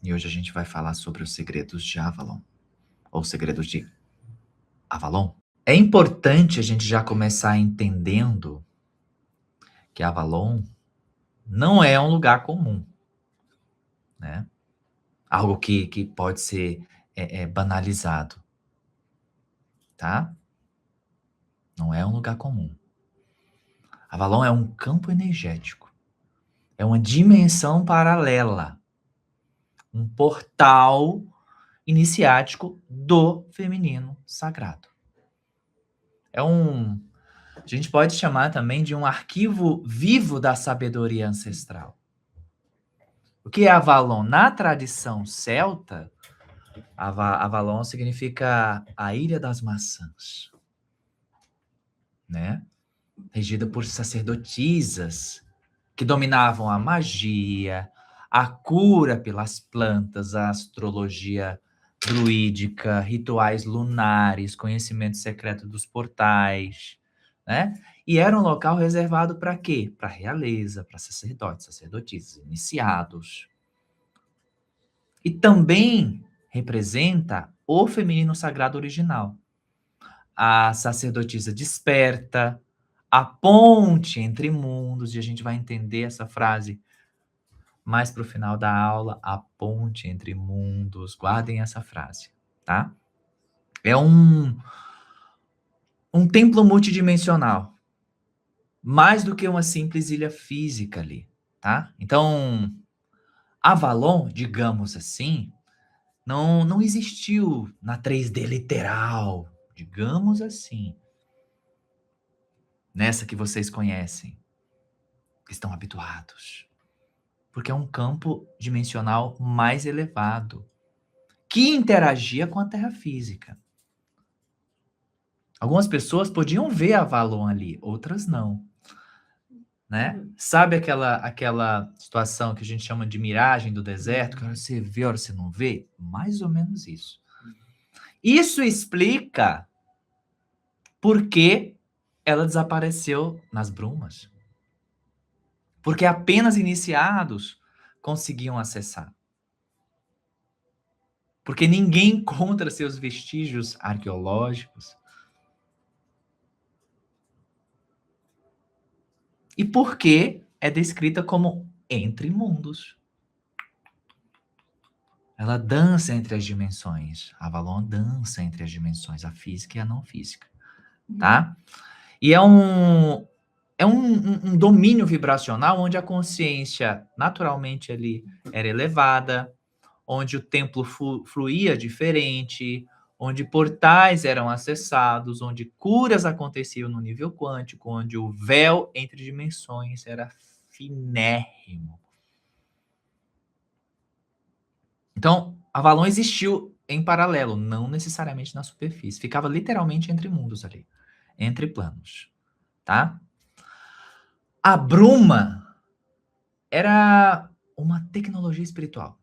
E hoje a gente vai falar sobre os segredos de Avalon, ou segredos de Avalon. É importante a gente já começar entendendo que Avalon não é um lugar comum, né? Algo que pode ser banalizado, tá? Não é um lugar comum. Avalon é um campo energético, é uma dimensão paralela, um portal iniciático do feminino sagrado. A gente pode chamar também de um arquivo vivo da sabedoria ancestral. O que é Avalon? Na tradição celta, Avalon significa a Ilha das Maçãs, né? Regida por sacerdotisas que dominavam a magia, a cura pelas plantas, a astrologia druídica, rituais lunares, conhecimento secreto dos portais, né? E era um local reservado para quê? Para realeza, para sacerdotes, sacerdotisas, iniciados. E também representa o feminino sagrado original. A sacerdotisa desperta, a ponte entre mundos, e a gente vai entender essa frase mais para o final da aula, a ponte entre mundos. Guardem essa frase, tá? É um templo multidimensional, mais do que uma simples ilha física ali, tá? Então, Avalon, digamos assim, não existiu na 3D literal, digamos assim, nessa que vocês conhecem, que estão habituados. Porque é um campo dimensional mais elevado, que interagia com a Terra física. Algumas pessoas podiam ver Avalon ali, outras não, né? Sabe aquela situação que a gente chama de miragem do deserto, que hora você vê, hora você não vê? Mais ou menos isso. Isso explica por que ela desapareceu nas brumas. Porque apenas iniciados conseguiam acessar. Porque ninguém encontra seus vestígios arqueológicos. E por que é descrita como entre mundos. Ela dança entre as dimensões. Avalon dança entre as dimensões, a física e a não física, tá? E é um domínio vibracional onde a consciência naturalmente ali era elevada, onde o templo fluía diferente, onde portais eram acessados, onde curas aconteciam no nível quântico, onde o véu entre dimensões era finérrimo. Então, Avalon existiu em paralelo, não necessariamente na superfície. Ficava literalmente entre mundos ali, entre planos, tá? A bruma era uma tecnologia espiritual.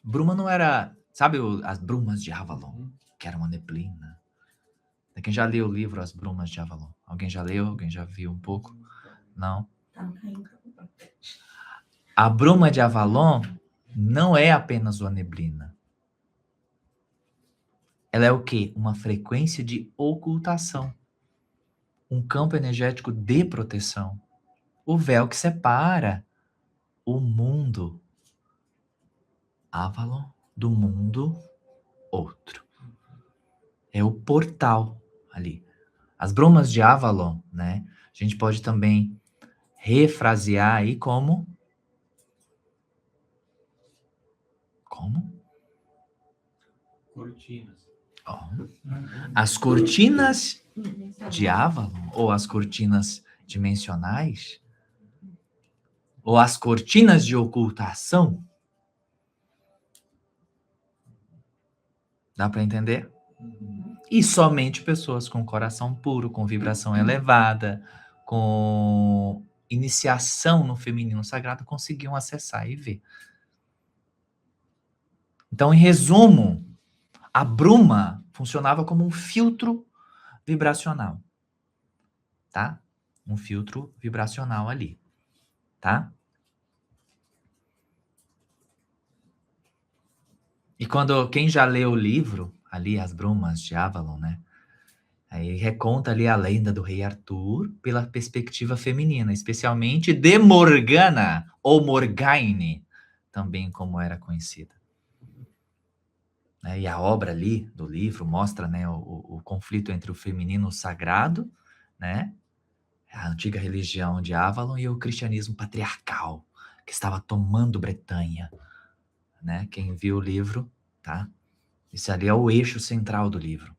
Bruma não era, sabe, as brumas de Avalon, que era uma neblina. Quem já leu o livro As Brumas de Avalon? Alguém já leu? Alguém já viu um pouco? Não? A bruma de Avalon não é apenas uma neblina. Ela é o quê? Uma frequência de ocultação. Um campo energético de proteção. O véu que separa o mundo Avalon do mundo outro. É o portal ali. As brumas de Avalon, né? A gente pode também refrasear aí como? Como? Cortinas. Oh. As cortinas de Avalon, ou as cortinas dimensionais, ou as cortinas de ocultação. Dá para entender? E somente pessoas com coração puro, com vibração elevada, com iniciação no feminino sagrado conseguiam acessar e ver. Então, em resumo, a bruma funcionava como um filtro vibracional, tá? Um filtro vibracional ali, tá? E quando quem já leu o livro, ali, As Brumas de Avalon, né? Aí reconta ali a lenda do rei Arthur pela perspectiva feminina, especialmente de Morgana, ou Morgaine, também como era conhecida. E a obra ali do livro mostra, né, o conflito entre o feminino sagrado, né, a antiga religião de Avalon, e o cristianismo patriarcal, que estava tomando Bretanha. Né? Quem viu o livro, tá? Esse ali é o eixo central do livro.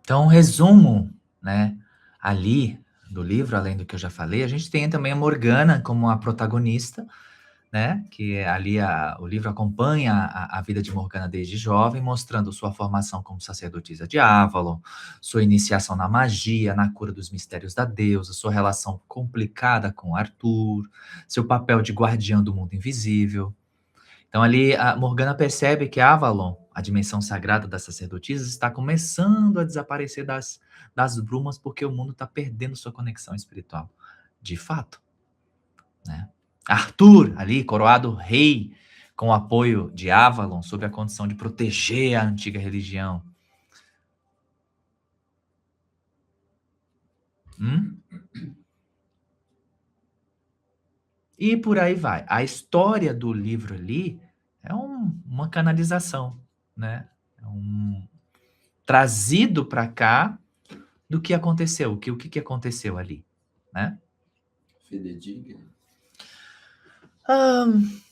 Então, resumo, né, ali do livro, além do que eu já falei, a gente tem também a Morgana como a protagonista, né, que ali o livro acompanha a vida de Morgana desde jovem, mostrando sua formação como sacerdotisa de Avalon, sua iniciação na magia, na cura dos mistérios da deusa, sua relação complicada com Arthur, seu papel de guardiã do mundo invisível. Então ali a Morgana percebe que Avalon, a dimensão sagrada das sacerdotisas, está começando a desaparecer das brumas porque o mundo está perdendo sua conexão espiritual. De fato, né? Arthur, ali, coroado rei, com o apoio de Avalon, sob a condição de proteger a antiga religião. E por aí vai. A história do livro ali é uma canalização, né? É trazido para cá do que aconteceu, o que aconteceu ali, né? Fidedigno.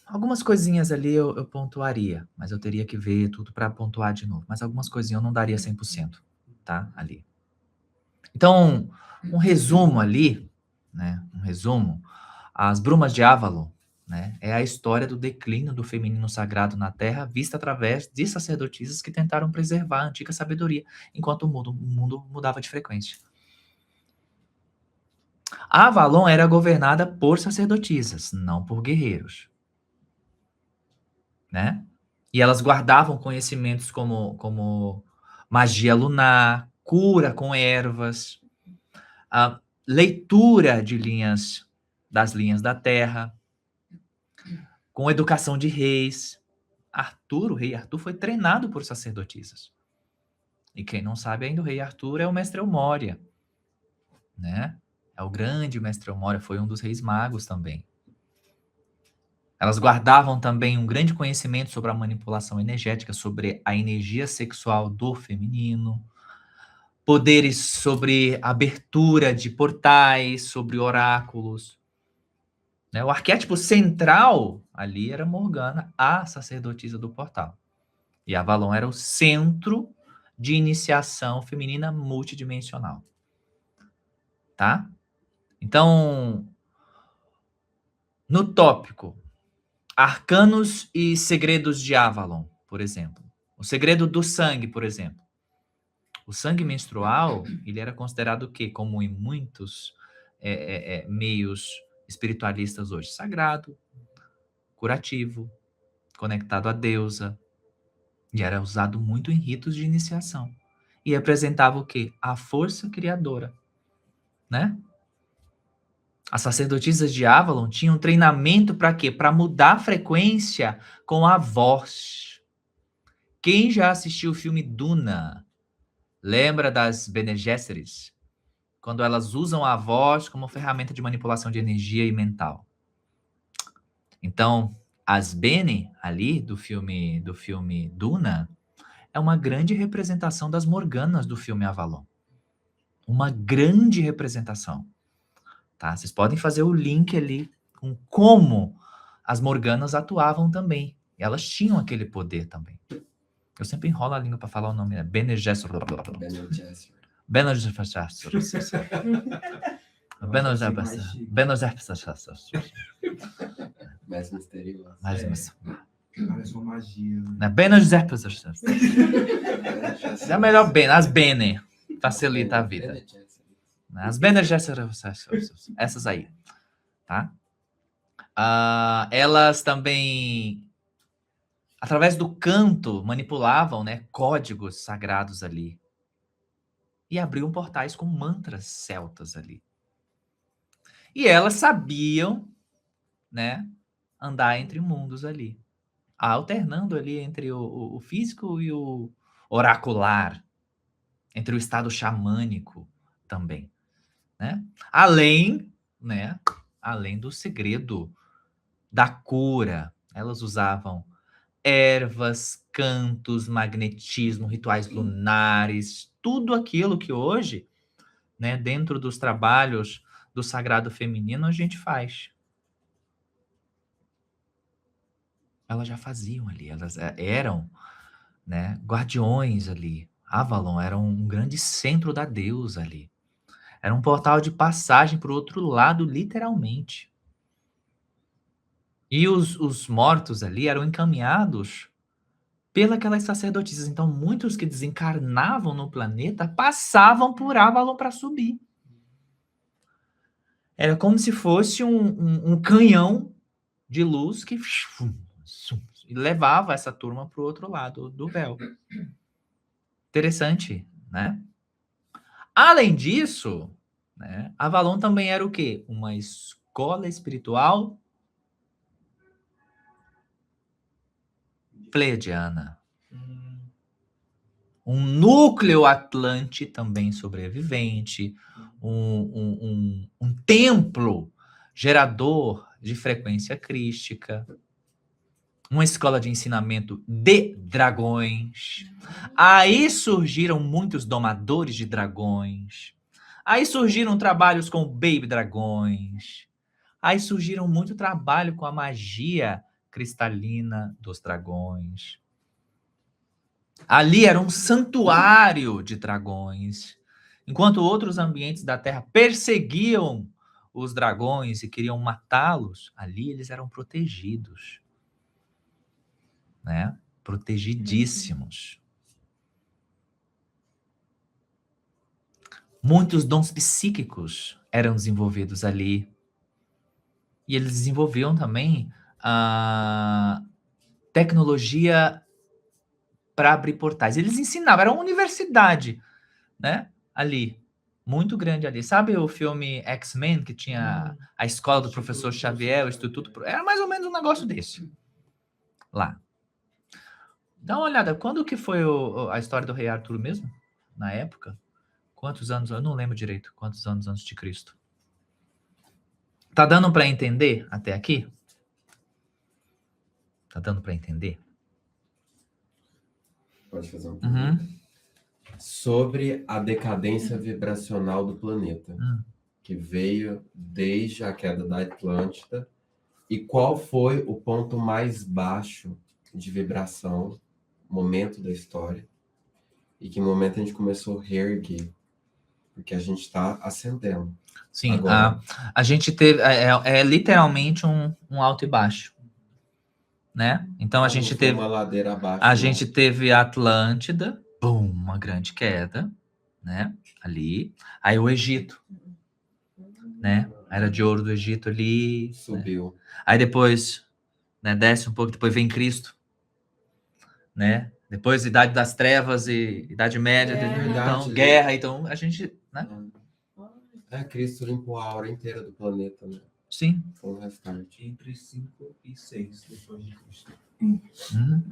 Algumas coisinhas ali eu pontuaria, mas eu teria que ver tudo para pontuar de novo. Mas algumas coisinhas eu não daria 100%, tá? Ali. Então, um resumo ali, né? Um resumo. As Brumas de Avalon, né? É a história do declínio do feminino sagrado na Terra, vista através de sacerdotisas que tentaram preservar a antiga sabedoria, enquanto o mundo mudava de frequência. Avalon era governada por sacerdotisas, não por guerreiros, né? E elas guardavam conhecimentos como magia lunar, cura com ervas, a leitura de das linhas da terra, com educação de reis. O rei Arthur foi treinado por sacerdotisas. E quem não sabe ainda, o rei Arthur é o mestre Elmória, né? É o grande mestre Elmória, foi um dos reis magos também. Elas guardavam também um grande conhecimento sobre a manipulação energética, sobre a energia sexual do feminino, poderes sobre abertura de portais, sobre oráculos. Né? O arquétipo central ali era Morgana, a sacerdotisa do portal. E Avalon era o centro de iniciação feminina multidimensional. Tá? Então, no tópico, arcanos e segredos de Avalon, por exemplo. O segredo do sangue, por exemplo. O sangue menstrual, ele era considerado o quê? Como em muitos meios espiritualistas hoje, sagrado, curativo, conectado à deusa, e era usado muito em ritos de iniciação. E representava o quê? A força criadora, né? As sacerdotisas de Avalon tinham treinamento para quê? Para mudar a frequência com a voz. Quem já assistiu o filme Duna, lembra das Bene Gesserit? Quando elas usam a voz como ferramenta de manipulação de energia e mental. Então, as Bene, ali, do filme Duna, é uma grande representação das Morganas do filme Avalon. Uma grande representação. Tá? Vocês podem fazer o link ali com como as Morganas atuavam também. E elas tinham aquele poder também. Eu sempre enrolo a língua para falar o nome, né? Bene Gesserit. Bene Gesserit. Mais misterioso. Parece uma magia. Né? Bene Gesserit. É melhor Bene, as Bene. Facilita a vida. As Bene Gesserit. Essas aí. Tá? Elas também, através do canto, manipulavam, né, códigos sagrados ali. E abriam portais com mantras celtas ali. E elas sabiam, né, andar entre mundos ali. alternando ali entre o físico e o oracular, entre o estado xamânico também, né? Né, além do segredo da cura. Elas usavam ervas, cantos, magnetismo, rituais lunares, tudo aquilo que hoje, né, dentro dos trabalhos do sagrado feminino, a gente faz. Elas já faziam ali, elas eram, né, guardiões ali. Avalon era um grande centro da deusa ali. Era um portal de passagem para o outro lado, literalmente. E os mortos ali eram encaminhados pelas sacerdotisas. Então, muitos que desencarnavam no planeta passavam por Avalon para subir. Era como se fosse um canhão de luz que levava essa turma para o outro lado do véu. Interessante, né? Além disso, né, Avalon também era o quê? Uma escola espiritual pleiadiana. Um núcleo atlante também sobrevivente, um templo gerador de frequência crística, uma escola de ensinamento de dragões. Aí surgiram muitos domadores de dragões. Aí surgiram trabalhos com baby dragões. Aí surgiram muito trabalho com a magia cristalina dos dragões. Ali era um santuário de dragões. Enquanto outros ambientes da Terra perseguiam os dragões e queriam matá-los, ali eles eram protegidos, né? Protegidíssimos. Muitos dons psíquicos eram desenvolvidos ali. E eles desenvolviam também a tecnologia para abrir portais. Eles ensinavam, era uma universidade, né? Ali, muito grande ali. Sabe o filme X-Men, que tinha a escola do professor Xavier, o Instituto... Era mais ou menos um negócio desse. Lá. Dá uma olhada, quando que foi a história do rei Arthur mesmo? Na época? Quantos anos? Eu não lembro direito. Quantos anos antes de Cristo? Tá dando para entender até aqui? Tá dando para entender? Pode fazer uma pergunta? Uhum. Sobre a decadência vibracional do planeta, que veio desde a queda da Atlântida, e qual foi o ponto mais baixo de vibração, momento da história, e que momento a gente começou a reerguer, porque a gente está ascendendo. Sim, Agora, a gente teve, literalmente um alto e baixo, né? Então a gente foi teve, uma ladeira abaixo. a gente teve a Atlântida, bum, uma grande queda, né? Ali, aí o Egito, né? A Era de Ouro do Egito ali, subiu. Né? Aí depois, né, desce um pouco, depois vem Cristo, né? Depois Idade das Trevas e Idade Média, então guerra, então a gente, né? Cristo limpou a aura inteira do planeta, né? Sim. Foi um restart. Entre 5 e 6 depois de Cristo.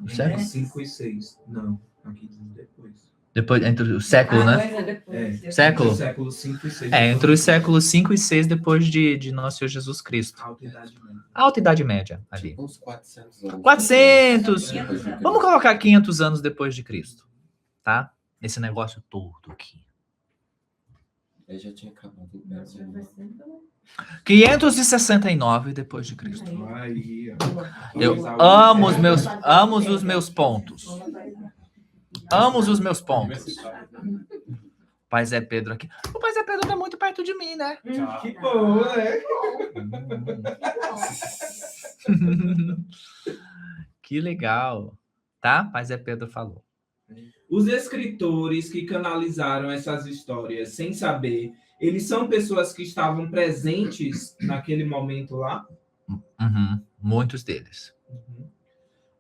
Sério? Entre 5 e 6. Não, aqui diz depois. Depois, entre o século, né? Século? Entre o século 5 e 6. Entre os séculos 5 e 6 depois de nosso Senhor Jesus Cristo. Alta Idade Média. Alta Idade Média, ali. Tipo uns 400 anos. 400! Vamos colocar 500 anos depois de Cristo, tá? Esse negócio todo aqui. Aí já tinha acabado o Império. 569 depois de Cristo. Aí, Eu amo os meus pontos. Amo os meus pontos. Pai Zé Pedro aqui. O Pai Zé Pedro tá muito perto de mim, né? Que bom, né? Que legal. Tá? Pai Zé Pedro falou. Os escritores que canalizaram essas histórias sem saber, eles são pessoas que estavam presentes naquele momento lá? Muitos deles.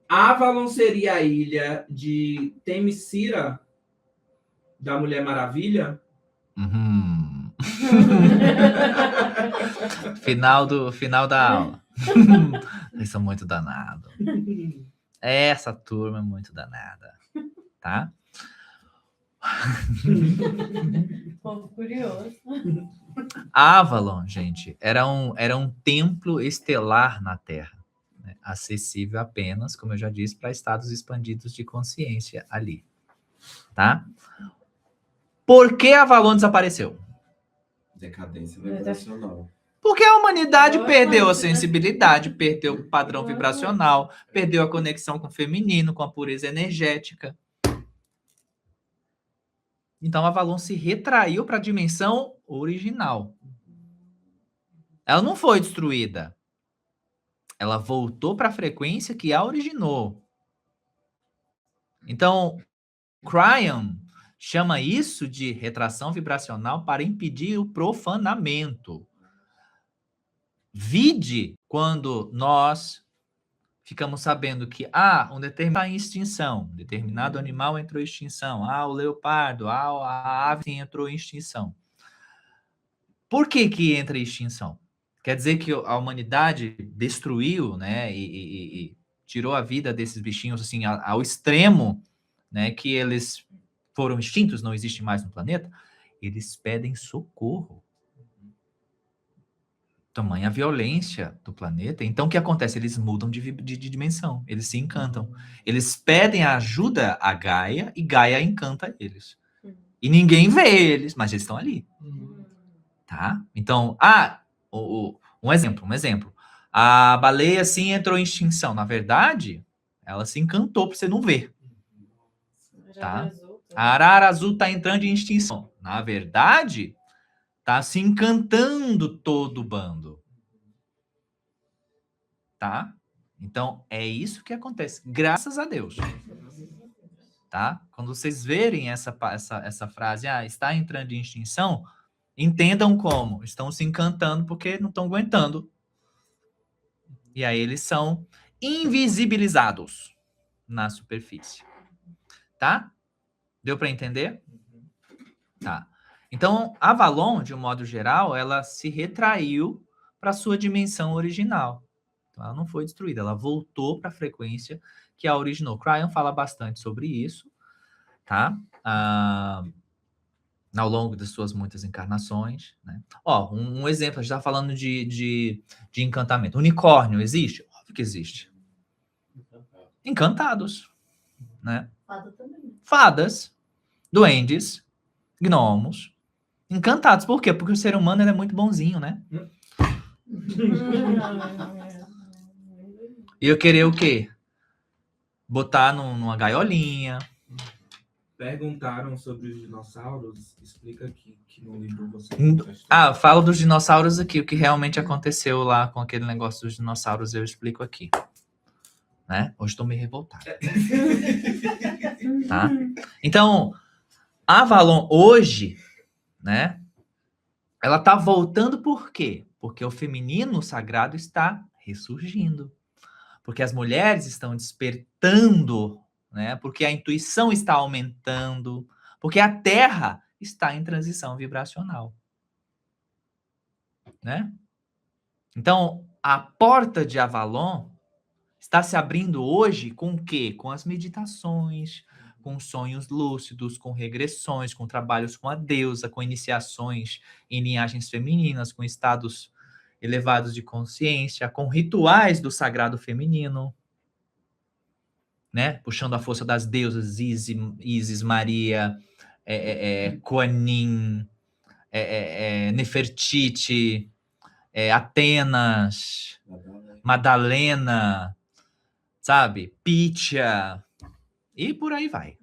Avalon seria a ilha de Themyscira, da Mulher Maravilha? Final da aula. Eles são muito danados. Essa turma é muito danada, tá? Povo curioso. Avalon, gente, era um templo estelar na Terra, né? Acessível apenas, como eu já disse, para estados expandidos de consciência ali, tá? Por que Avalon desapareceu? Decadência vibracional. Porque a humanidade perdeu a sensibilidade, perdeu o padrão vibracional, perdeu a conexão com o feminino, com a pureza energética. Então, Avalon se retraiu para a dimensão original. Ela não foi destruída. Ela voltou para a frequência que a originou. Então, Cryon chama isso de retração vibracional para impedir o profanamento. Vide quando nós ficamos sabendo que um determinado está em extinção, um determinado animal entrou em extinção, o leopardo, a ave entrou em extinção. Por que entra em extinção? Quer dizer que a humanidade destruiu, né, e tirou a vida desses bichinhos assim ao extremo, né, que eles foram extintos, não existem mais no planeta? Eles pedem socorro. Tamanha violência do planeta. Então, o que acontece? Eles mudam de dimensão. Eles se encantam. Eles pedem ajuda a Gaia e Gaia encanta eles. E ninguém vê eles, mas eles estão ali. Tá? Então, um exemplo. A baleia, sim, entrou em extinção. Na verdade, ela se encantou para você não ver. Tá? A arara azul está entrando em extinção. Na verdade, tá se encantando todo o bando. Tá? Então, é isso que acontece. Graças a Deus. Tá? Quando vocês verem essa frase, está entrando em extinção, entendam como. Estão se encantando porque não estão aguentando. E aí eles são invisibilizados na superfície. Tá? Deu para entender? Tá. Então, Avalon, de um modo geral, ela se retraiu para sua dimensão original. Então, ela não foi destruída, ela voltou para a frequência que a originou. Cryon fala bastante sobre isso, tá? Ao longo das suas muitas encarnações, né? Um exemplo, a gente está falando de encantamento. Unicórnio existe? Óbvio que existe. Encantados, né? Fada também. Fadas, duendes, gnomos, encantados. Por quê? Porque o ser humano ele é muito bonzinho, né? E eu queria o quê? Botar numa gaiolinha. Perguntaram sobre os dinossauros. Explica aqui, que no livro você... Falo dos dinossauros aqui. O que realmente aconteceu lá com aquele negócio dos dinossauros, eu explico aqui. Né? Hoje estou meio revoltado. Tá? Então, Avalon hoje, né? Ela tá voltando por quê? Porque o feminino sagrado está ressurgindo. Porque as mulheres estão despertando, né? Porque a intuição está aumentando, porque a Terra está em transição vibracional, né? Então, a porta de Avalon está se abrindo hoje com o quê? Com as meditações, com sonhos lúcidos, com regressões, com trabalhos com a deusa, com iniciações em linhagens femininas, com estados elevados de consciência, com rituais do sagrado feminino, né? Puxando a força das deusas Isis, Maria, Kuan Yin, Nefertiti, Atenas, Madalena, sabe? Pitia, e por aí vai.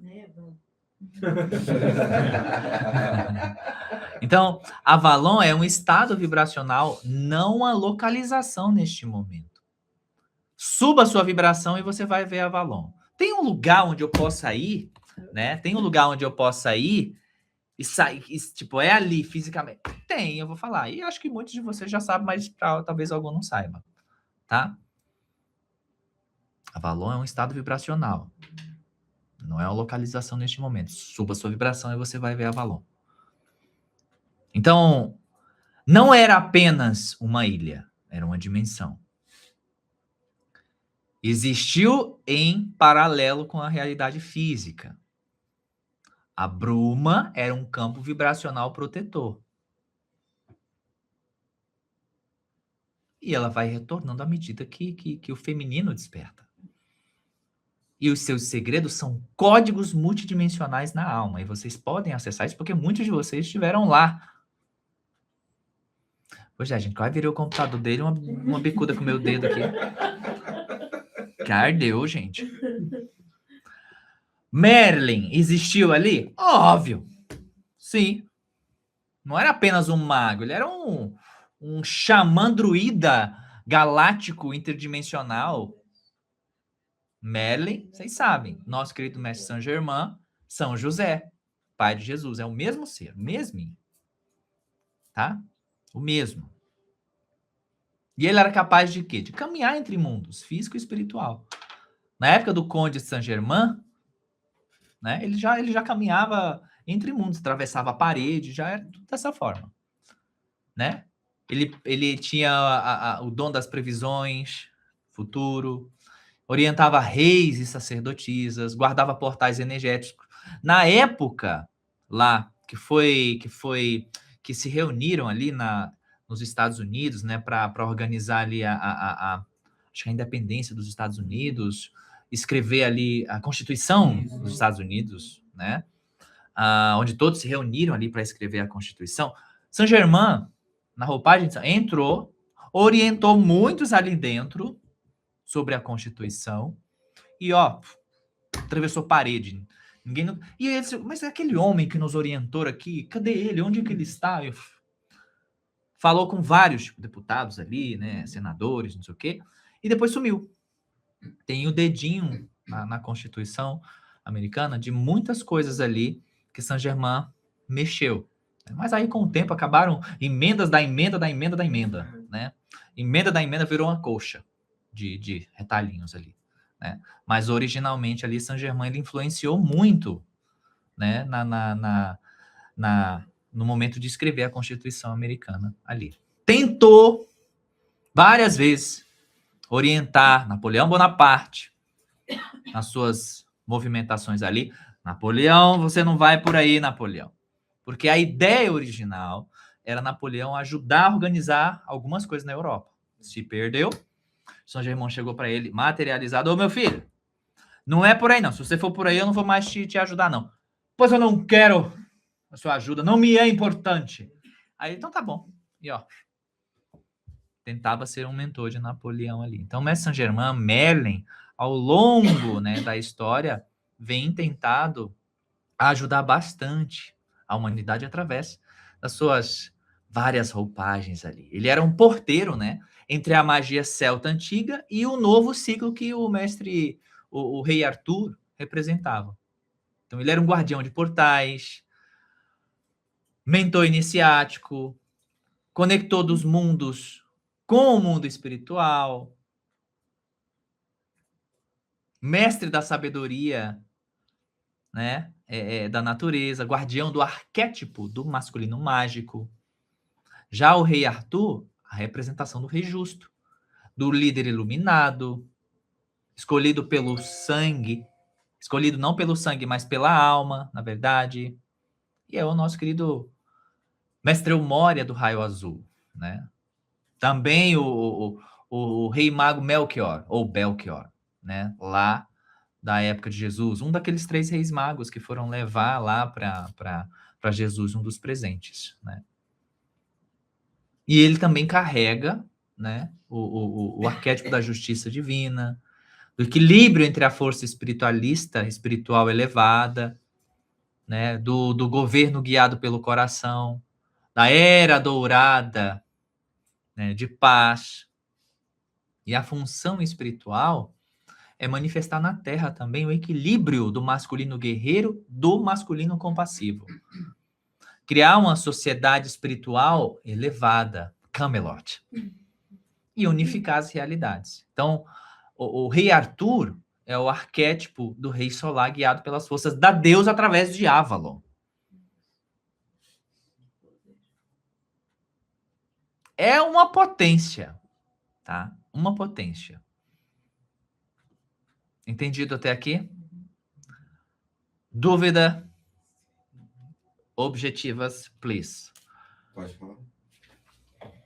Então, Avalon é um estado vibracional, não a localização neste momento. Suba a sua vibração e você vai ver Avalon. Tem um lugar onde eu possa ir, né? Tem um lugar onde eu possa ir e sair, tipo, é ali fisicamente. Tem, eu vou falar. E acho que muitos de vocês já sabem, mas talvez algum não saiba, tá? Avalon é um estado vibracional. Não é uma localização neste momento. Suba a sua vibração e você vai ver Avalon. Então, não era apenas uma ilha, era uma dimensão. existiu em paralelo com a realidade física. A bruma era um campo vibracional protetor. E ela vai retornando à medida que o feminino desperta. E os seus segredos são códigos multidimensionais na alma. E vocês podem acessar isso porque muitos de vocês estiveram lá. Pois é, gente, quase virei o computador dele uma bicuda com o meu dedo aqui. Que ardeu, gente. Merlin existiu ali? Óbvio. Sim. Não era apenas um mago, ele era um xamã druida galáctico interdimensional. Merlin, vocês sabem, nosso querido mestre Saint-Germain, São José, pai de Jesus, é o mesmo ser, mesmo, tá? O mesmo. E ele era capaz de quê? De caminhar entre mundos, físico e espiritual. Na época do Conde de Saint-Germain, né, ele já caminhava entre mundos, atravessava a parede, já era tudo dessa forma, né? Ele tinha o dom das previsões, futuro, orientava reis e sacerdotisas, guardava portais energéticos. Na época lá que se reuniram ali nos Estados Unidos, né, para organizar ali acho que a independência dos Estados Unidos, escrever ali a Constituição dos Estados Unidos, né, onde todos se reuniram ali para escrever a Constituição. Saint-Germain, na roupagem, entrou, orientou muitos ali dentro sobre a Constituição e, atravessou parede. Ninguém não... E ele disse, mas aquele homem que nos orientou aqui, cadê ele? Onde é que ele está? Falou com vários deputados ali, né, senadores, não sei o quê, e depois sumiu. Tem o dedinho na Constituição americana de muitas coisas ali que Saint-Germain mexeu. Mas aí, com o tempo, acabaram emendas da emenda, né? Emenda da emenda virou uma colcha de retalhinhos ali, né? Mas, originalmente, ali, Saint-Germain ele influenciou muito, né? No momento de escrever a Constituição americana ali. Tentou, várias vezes, orientar Napoleão Bonaparte nas suas movimentações ali. Napoleão, você não vai por aí, Napoleão. Porque a ideia original era Napoleão ajudar a organizar algumas coisas na Europa. Se perdeu, Saint-Germain chegou para ele, materializado, ô meu filho, não é por aí não, se você for por aí eu não vou mais te ajudar não. Pois eu não quero a sua ajuda, não me é importante. Aí, então tá bom. E tentava ser um mentor de Napoleão ali. Então, mestre Saint-Germain, Merlin, ao longo, né, da história, vem tentado ajudar bastante a humanidade através das suas várias roupagens ali. Ele era um porteiro, né, entre a magia celta antiga e o novo ciclo que o mestre, o rei Arthur, representava. Então, ele era um guardião de portais, mentor iniciático, conector dos mundos com o mundo espiritual, mestre da sabedoria, né, da natureza, guardião do arquétipo do masculino mágico. Já o rei Arthur, a representação do rei justo, do líder iluminado, escolhido pelo sangue, escolhido não pelo sangue, mas pela alma, na verdade. E é o nosso querido mestre Eumória do raio azul, né? Também o rei mago Melchior, ou Belchior, né? Lá da época de Jesus, um daqueles 3 reis magos que foram levar lá para Jesus um dos presentes, né? E ele também carrega, né, o arquétipo da justiça divina, do equilíbrio entre a força espiritual elevada, né, do governo guiado pelo coração, da era dourada, né, de paz. E a função espiritual é manifestar na Terra também o equilíbrio do masculino guerreiro do masculino compassivo. Criar uma sociedade espiritual elevada, Camelot, e unificar as realidades. Então, o rei Arthur é o arquétipo do rei solar guiado pelas forças da deusa através de Avalon. É uma potência, tá? Uma potência. Entendido até aqui? Dúvida? Objetivas, please. Pode falar.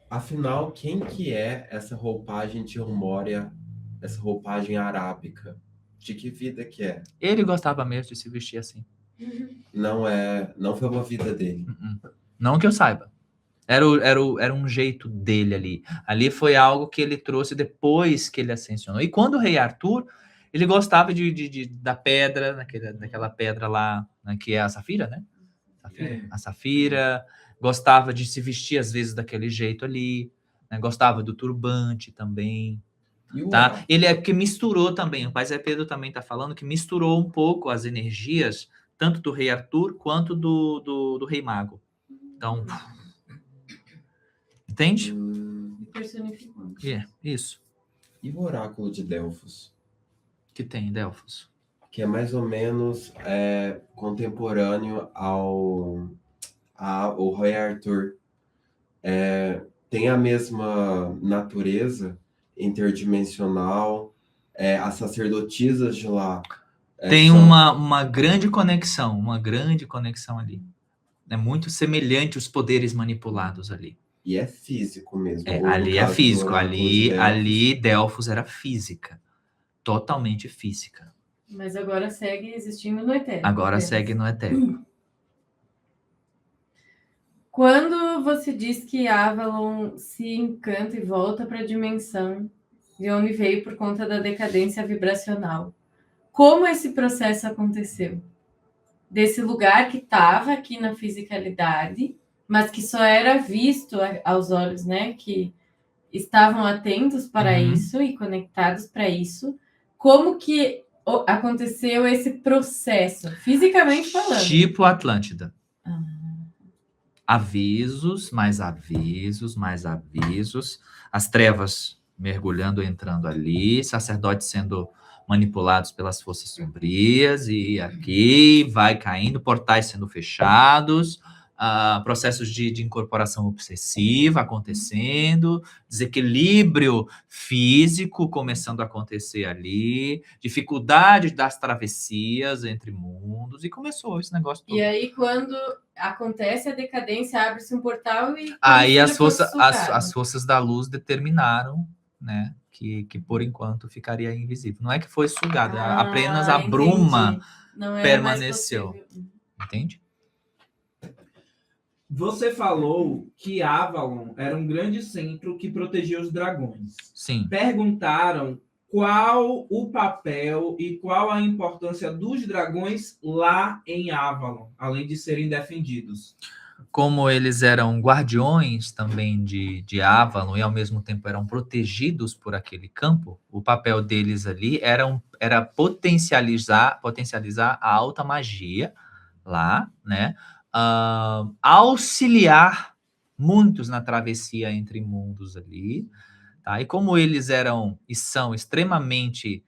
Afinal, quem que é essa roupagem tirmórea, essa roupagem arábica? De que vida que é? Ele gostava mesmo de se vestir assim. Não foi uma vida dele. Não que eu saiba. Era um jeito dele ali. Ali foi algo que ele trouxe depois que ele ascensionou. E quando o rei Arthur, ele gostava da pedra, daquela pedra lá, né, que é a safira, né? A safira. Gostava de se vestir, às vezes, daquele jeito ali. Né? Gostava do turbante também. Tá? Ele é que misturou também. O pai Zé Pedro também está falando que misturou um pouco as energias, tanto do rei Arthur quanto do rei Mago. Então... Entende? Personificando. Isso. E o oráculo de Delfos? Que tem Delfos. Que é mais ou menos contemporâneo ao rei Arthur. Tem a mesma natureza interdimensional. As sacerdotisas de lá. Tem uma grande conexão ali. É muito semelhante os poderes manipulados ali. E é físico mesmo. Ali é físico. Ali Delfos era física. Totalmente física. Mas agora segue existindo no etéreo. Agora segue no etéreo. Quando você diz que Avalon se encanta e volta para a dimensão de onde veio por conta da decadência vibracional, como esse processo aconteceu? Desse lugar que estava aqui na fisicalidade, mas que só era visto aos olhos, né? Que estavam atentos para isso e conectados para isso. Como que aconteceu esse processo, fisicamente falando? Tipo Atlântida. Avisos, mais avisos, mais avisos. As trevas mergulhando, entrando ali. Sacerdotes sendo manipulados pelas forças sombrias. E aqui vai caindo. Portais sendo fechados. Processos de incorporação obsessiva acontecendo, desequilíbrio físico começando a acontecer ali, dificuldade das travessias entre mundos, e começou esse negócio todo. E aí, quando acontece a decadência, abre-se um portal e... Aí as forças da luz determinaram, né, que por enquanto ficaria invisível. Não é que foi sugado, apenas a bruma permaneceu. Entende? Você falou que Avalon era um grande centro que protegia os dragões. Sim. Perguntaram qual o papel e qual a importância dos dragões lá em Avalon, além de serem defendidos. Como eles eram guardiões também de Avalon e ao mesmo tempo eram protegidos por aquele campo, o papel deles ali era potencializar a alta magia lá, né? Auxiliar muitos na travessia entre mundos ali, tá? E como eles eram e são extremamente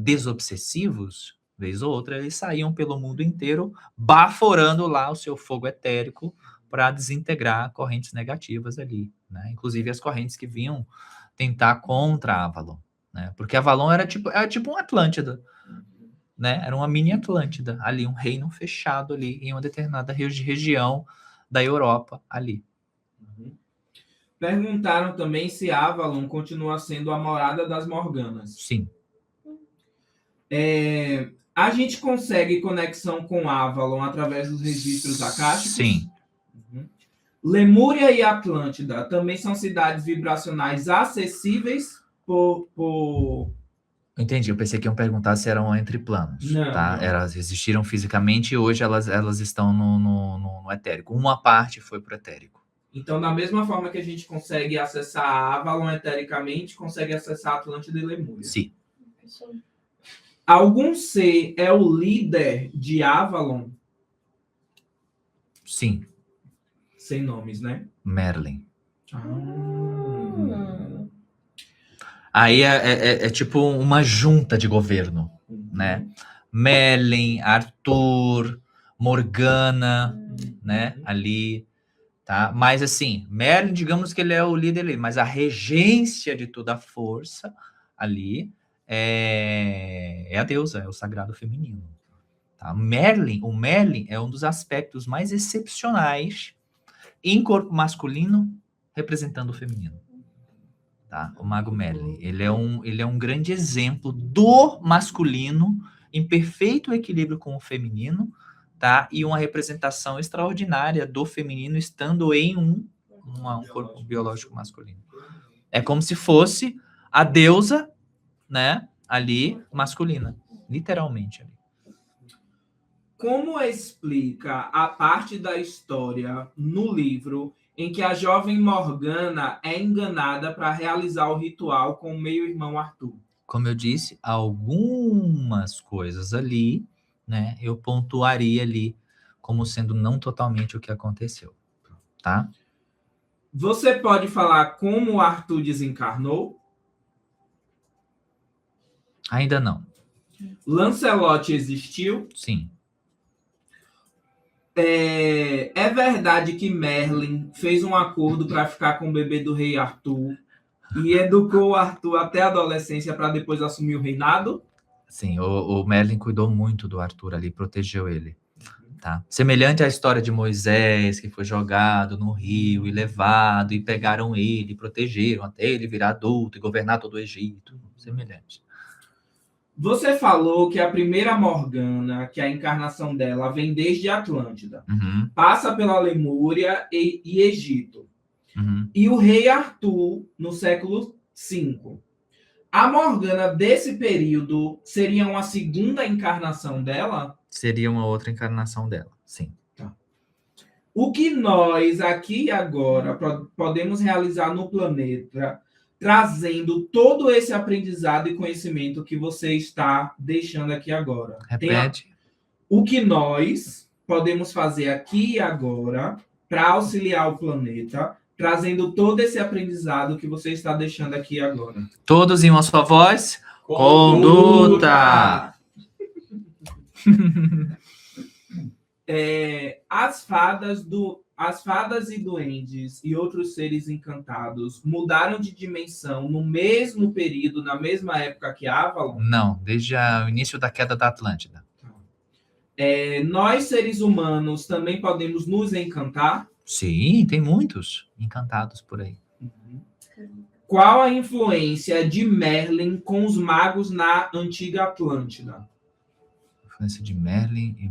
desobsessivos, vez ou outra, eles saíam pelo mundo inteiro baforando lá o seu fogo etérico para desintegrar correntes negativas ali, né? Inclusive as correntes que vinham tentar contra Avalon, né? Porque Avalon era tipo um Atlântida, né? Era uma mini Atlântida ali, um reino fechado ali em uma determinada região da Europa ali. Perguntaram também se Avalon continua sendo a morada das Morganas. Sim. A gente consegue conexão com Avalon através dos registros acásticos? Sim. Lemúria e Atlântida também são cidades vibracionais acessíveis por... Entendi, eu pensei que iam perguntar se eram entre planos, não, tá? Não. Elas existiram fisicamente e hoje elas estão no etérico. Uma parte foi pro etérico. Então, da mesma forma que a gente consegue acessar a Avalon etericamente, consegue acessar a Atlântida e Lemúria. Sim. Algum ser é o líder de Avalon? Sim. Sem nomes, né? Merlin. Aí é tipo uma junta de governo, né? Merlin, Arthur, Morgana, né? Ali, tá? Mas assim, Merlin, digamos que ele é o líder ali, mas a regência de toda a força ali é a deusa, é o sagrado feminino. Tá? O Merlin é um dos aspectos mais excepcionais em corpo masculino representando o feminino. Tá? O Mago Merlin, ele é um grande exemplo do masculino em perfeito equilíbrio com o feminino, tá? E uma representação extraordinária do feminino estando em um corpo biológico masculino. É como se fosse a deusa, né, ali, masculina, literalmente. Como explica a parte da história no livro em que a jovem Morgana é enganada para realizar o ritual com o meio-irmão Arthur? Como eu disse, algumas coisas ali, né, eu pontuaria ali como sendo não totalmente o que aconteceu, tá? Você pode falar como o Arthur desencarnou? Ainda não. Lancelot existiu? Sim. É verdade que Merlin fez um acordo para ficar com o bebê do rei Arthur e educou o Arthur até a adolescência para depois assumir o reinado? Sim, o Merlin cuidou muito do Arthur ali, protegeu ele. Tá? Semelhante à história de Moisés, que foi jogado no rio e levado, e pegaram ele, protegeram até ele virar adulto e governar todo o Egito. Semelhante. Você falou que a primeira Morgana, que a encarnação dela vem desde Atlântida, passa pela Lemúria e Egito. E o rei Arthur, no século V. A Morgana desse período seria uma segunda encarnação dela? Seria uma outra encarnação dela, sim. Tá. O que nós, aqui e agora, podemos realizar no planeta, trazendo todo esse aprendizado e conhecimento que você está deixando aqui agora? Repete. O que nós podemos fazer aqui e agora para auxiliar o planeta, trazendo todo esse aprendizado que você está deixando aqui agora? Todos em uma só voz. Conduta! As fadas e duendes e outros seres encantados mudaram de dimensão no mesmo período, na mesma época que Avalon? Não, desde o início da queda da Atlântida. Nós, seres humanos, também podemos nos encantar? Sim, tem muitos encantados por aí. Qual a influência de Merlin com os magos na antiga Atlântida? Influência de Merlin e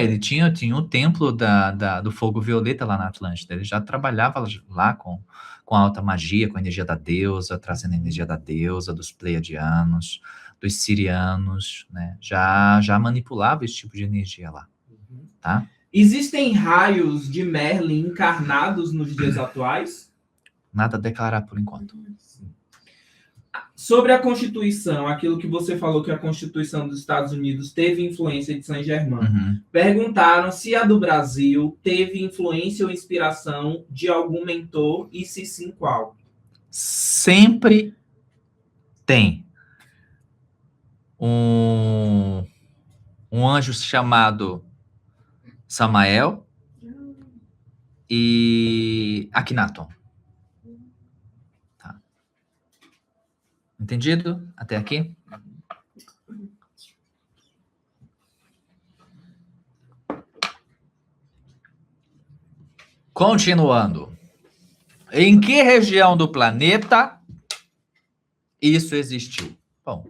ele tinha o templo do fogo violeta lá na Atlântida. Ele já trabalhava lá com a alta magia, com a energia da deusa, trazendo a energia da deusa, dos pleiadianos, dos sirianos, né? Já manipulava esse tipo de energia lá, tá? Existem raios de Merlin encarnados nos dias atuais? Nada a declarar por enquanto. Sobre a Constituição, aquilo que você falou que a Constituição dos Estados Unidos teve influência de Saint-Germain. Perguntaram se a do Brasil teve influência ou inspiração de algum mentor e se sim, qual? Sempre tem um anjo chamado Samael e Akhenaton. Tá. Entendido? Até aqui? Continuando. Em que região do planeta isso existiu? Bom,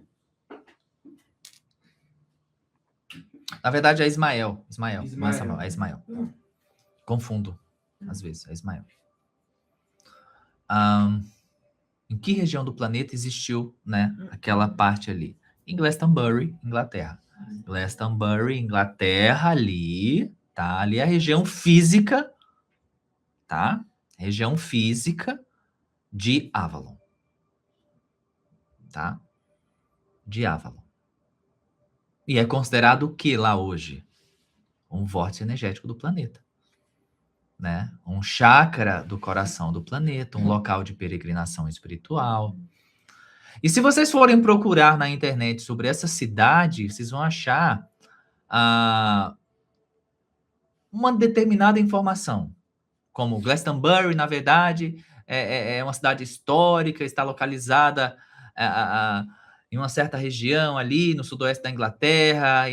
na verdade é Ismael. Não é Samuel, é Ismael. Confundo, às vezes, é Ismael. Em que região do planeta existiu, né, aquela parte ali? Em Glastonbury, Inglaterra. Glastonbury, Inglaterra, ali, tá? Ali é a região física, tá? Região física de Avalon. Tá? De Avalon. E é considerado o que lá hoje? Um vórtice energético do planeta. Né? Um chakra do coração do planeta, um local de peregrinação espiritual. E se vocês forem procurar na internet sobre essa cidade, vocês vão achar uma determinada informação. Como Glastonbury, na verdade, é uma cidade histórica, está localizada em uma certa região ali no sudoeste da Inglaterra,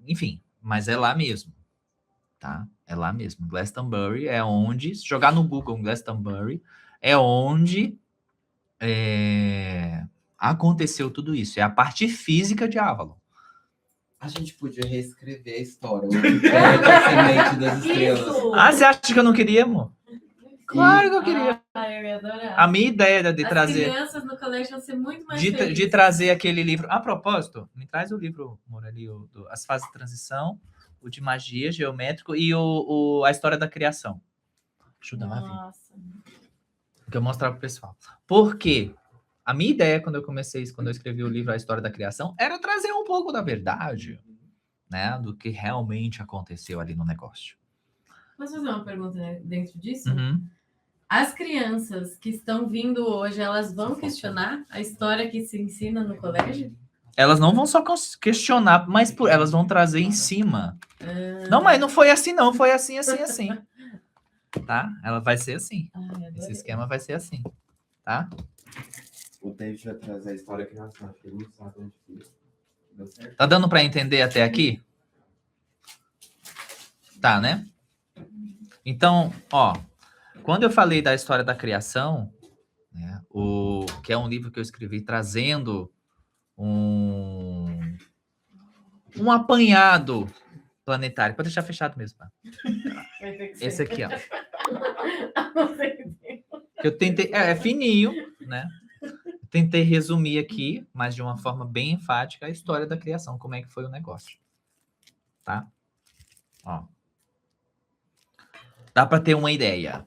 enfim, mas é lá mesmo, tá? É lá mesmo. Glastonbury é onde, se jogar no Google Glastonbury, é onde aconteceu tudo isso. É a parte física de Avalon. A gente podia reescrever a história. A semente das estrelas. Ah, você acha que eu não queria, amor? Claro que eu queria. Eu ia adorar. A minha ideia era de As trazer... crianças no colégio vão ser muito mais de felizes. trazer aquele livro. A propósito, me traz o livro, amor, ali, As Fases de Transição, o de Magia, Geométrico e a História da Criação. Ajuda lá, Nossa. que eu mostrar pro pessoal. Por quê? A minha ideia, quando eu escrevi o livro A História da Criação, era trazer um pouco da verdade, né? Do que realmente aconteceu ali no negócio. Posso fazer uma pergunta dentro disso? Uhum. As crianças que estão vindo hoje, elas vão questionar a história que se ensina no colégio? Elas não vão só questionar, mas elas vão trazer em cima. Não, mas não foi assim, não. Foi assim, assim, assim. Tá? Ela vai ser assim. Esse esquema vai ser assim. Tá? O David vai trazer a história que nós sabemos, ele não sabe onde foi. Deu certo? Tá dando para entender até aqui? Tá, né? Então, ó, quando eu falei da história da criação, né, que é um livro que eu escrevi trazendo um apanhado planetário. Pode deixar fechado mesmo. Tá? Esse aqui, ó. Que eu tentei, é fininho, né? Tentei resumir aqui, mas de uma forma bem enfática, a história da criação, como é que foi o negócio. Tá? Ó. Dá para ter uma ideia.